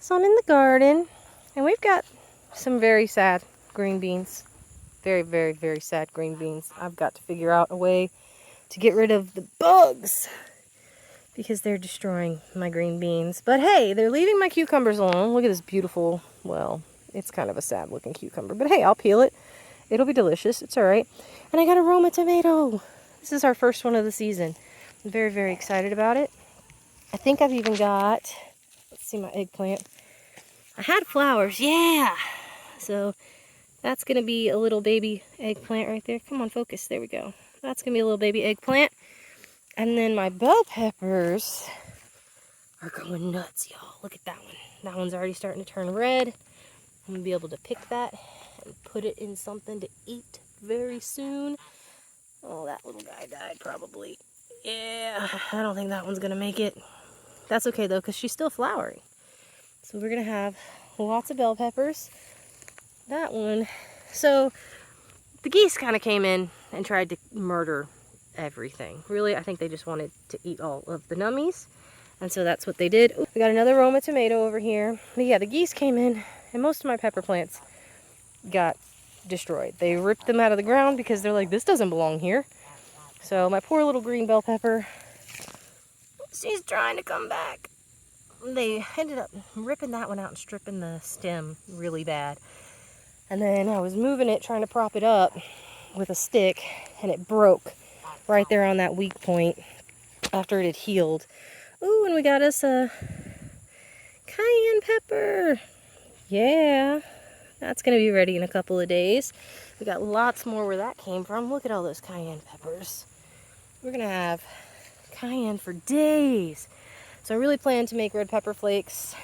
So I'm in the garden, and we've got some very sad green beans. Very, very, very sad green beans. I've got to figure out a way to get rid of the bugs because they're destroying my green beans. But hey, they're leaving my cucumbers alone. Look at this beautiful, well, it's kind of a sad looking cucumber. But hey, I'll peel it. It'll be delicious. It's all right. And I got a Roma tomato. This is our first one of the season. I'm very, very excited about it. I think I've even got, let's see my eggplant. I had flowers, yeah. So that's going to be a little baby eggplant right there. Come on, focus. There we go. That's going to be a little baby eggplant. And then my bell peppers are going nuts, y'all. Look at that one. That one's already starting to turn red. I'm going to be able to pick that and put it in something to eat very soon. Oh, that little guy died probably. Yeah, I don't think that one's going to make it. That's okay, though, because she's still flowering. So we're going to have lots of bell peppers. That one. So the geese kind of came in and tried to murder everything. Really, I think they just wanted to eat all of the nummies. And so that's what they did. Ooh, we got another Roma tomato over here. But yeah, the geese came in and most of my pepper plants got destroyed. They ripped them out of the ground because they're like, this doesn't belong here. So my poor little green bell pepper, she's trying to come back. They ended up ripping that one out and stripping the stem really bad. And then I was moving it, trying to prop it up with a stick, and it broke right there on that weak point after it had healed. Ooh, and we got us a cayenne pepper. Yeah, that's going to be ready in a couple of days. We got lots more where that came from. Look at all those cayenne peppers. We're going to have cayenne for days. So I really plan to make red pepper flakes.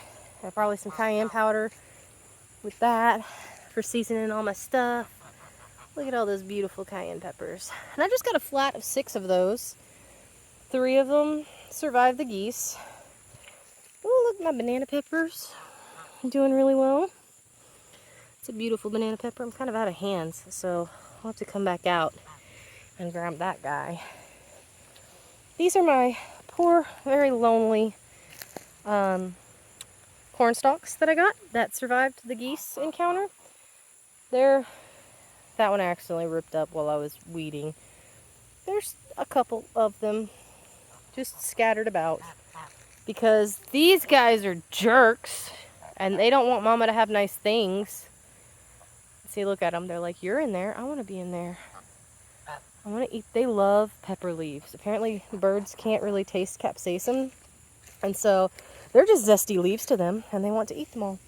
Probably some cayenne powder with that for seasoning all my stuff. Look at all those beautiful cayenne peppers. And I just got a flat of 6 of those. 3 of them survived the geese. Oh, look, my banana peppers are doing really well. It's a beautiful banana pepper. I'm kind of out of hands, so I'll have to come back out and grab that guy. These are my poor, very lonely corn stalks that I got that survived the geese encounter. That one I accidentally ripped up while I was weeding. There's a couple of them just scattered about because these guys are jerks and they don't want Mama to have nice things. See, look at them. They're like, you're in there. I want to be in there. I want to eat. They love pepper leaves. Apparently birds can't really taste capsaicin, and so they're just zesty leaves to them and they want to eat them all.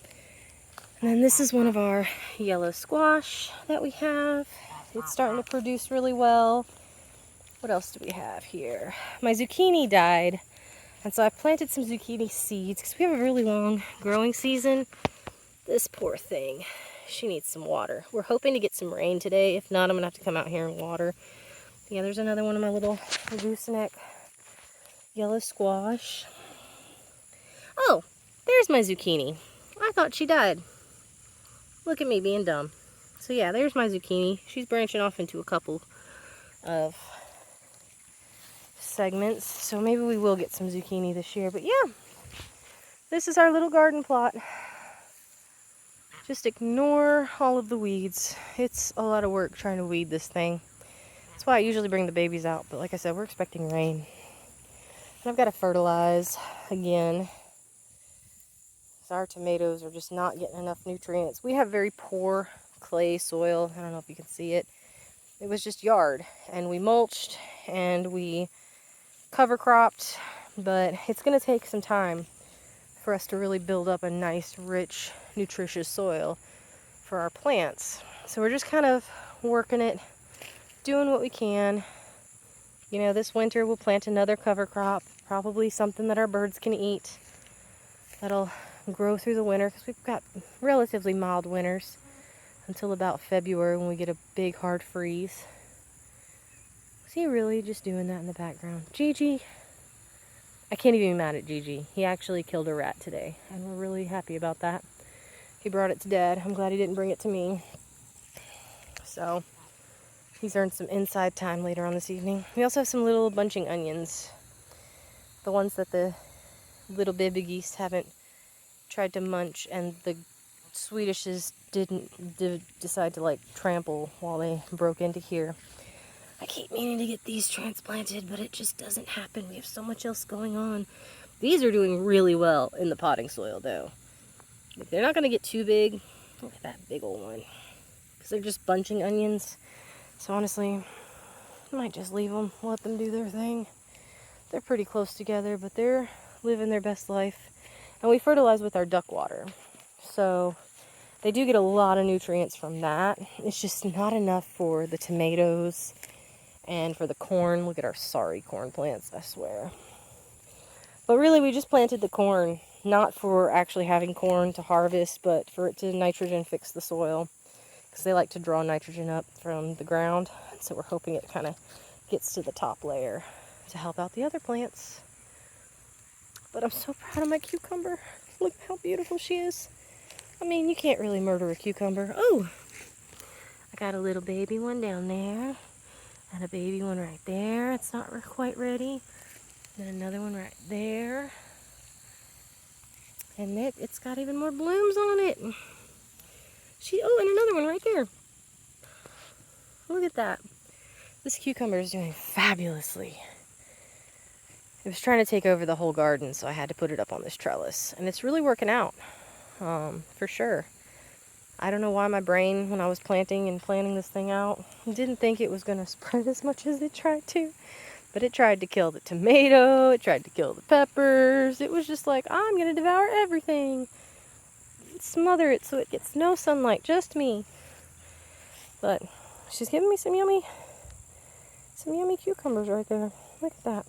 And then this is one of our yellow squash that we have. It's starting to produce really well. What else do we have here? My zucchini died, and so I planted some zucchini seeds because we have a really long growing season. This poor thing, she needs some water. We're hoping to get some rain today. If not, I'm going to have to come out here and water. Yeah, there's another one of my little gooseneck yellow squash. Oh, there's my zucchini. I thought she died. Look at me being dumb. So yeah, there's my zucchini. She's branching off into a couple of segments, so maybe we will get some zucchini this year. But yeah, this is our little garden plot. Just ignore all of the weeds. It's a lot of work trying to weed this thing. That's why I usually bring the babies out, but like I said, we're expecting rain. And I've got to fertilize again. Our tomatoes are just not getting enough nutrients. We have very poor clay soil. I don't know if you can see it. It was just yard, and we mulched and we cover cropped, but it's going to take some time for us to really build up a nice, rich, nutritious soil for our plants. So we're just kind of working it, doing what we can. You know, this winter we'll plant another cover crop, probably something that our birds can eat. That'll grow through the winter because we've got relatively mild winters until about February when we get a big hard freeze. Is he really just doing that in the background? Gigi, I can't even be mad at Gigi. He actually killed a rat today and we're really happy about that. He brought it to Dad. I'm glad he didn't bring it to me. So he's earned some inside time later on this evening. We also have some little bunching onions, the ones that the little baby geese haven't tried to munch, and the Swedishes didn't decide to like trample while they broke into here. I keep meaning to get these transplanted, but it just doesn't happen. We have so much else going on. These are doing really well in the potting soil, though. They're not going to get too big. Look at that big old one. Because they're just bunching onions. So honestly, I might just leave them, let them do their thing. They're pretty close together, but they're living their best life. And we fertilize with our duck water. So they do get a lot of nutrients from that. It's just not enough for the tomatoes and for the corn. Look at our sorry corn plants, I swear. But really, we just planted the corn, not for actually having corn to harvest, but for it to nitrogen fix the soil. Because they like to draw nitrogen up from the ground. So we're hoping it kind of gets to the top layer to help out the other plants. But I'm so proud of my cucumber. Look how beautiful she is. I mean, you can't really murder a cucumber. Oh, I got a little baby one down there. And a baby one right there. It's not quite ready. And another one right there. And it's got even more blooms on it. Oh, and another one right there. Look at that. This cucumber is doing fabulously. It was trying to take over the whole garden, so I had to put it up on this trellis. And it's really working out, for sure. I don't know why my brain, when I was planting this thing out, didn't think it was going to spread as much as it tried to. But it tried to kill the tomato, it tried to kill the peppers. It was just like, I'm going to devour everything. Smother it so it gets no sunlight, just me. But she's giving me some yummy cucumbers right there. Look at that.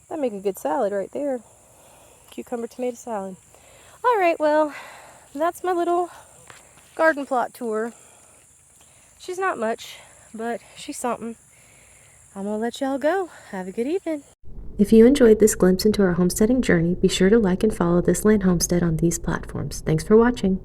That'd make a good salad right there. Cucumber tomato salad. All right, well, that's my little garden plot tour. She's not much, but she's something. I'm gonna let y'all go. Have a good evening. If you enjoyed this glimpse into our homesteading journey, be sure to like and follow This Land Homestead on these platforms. Thanks for watching.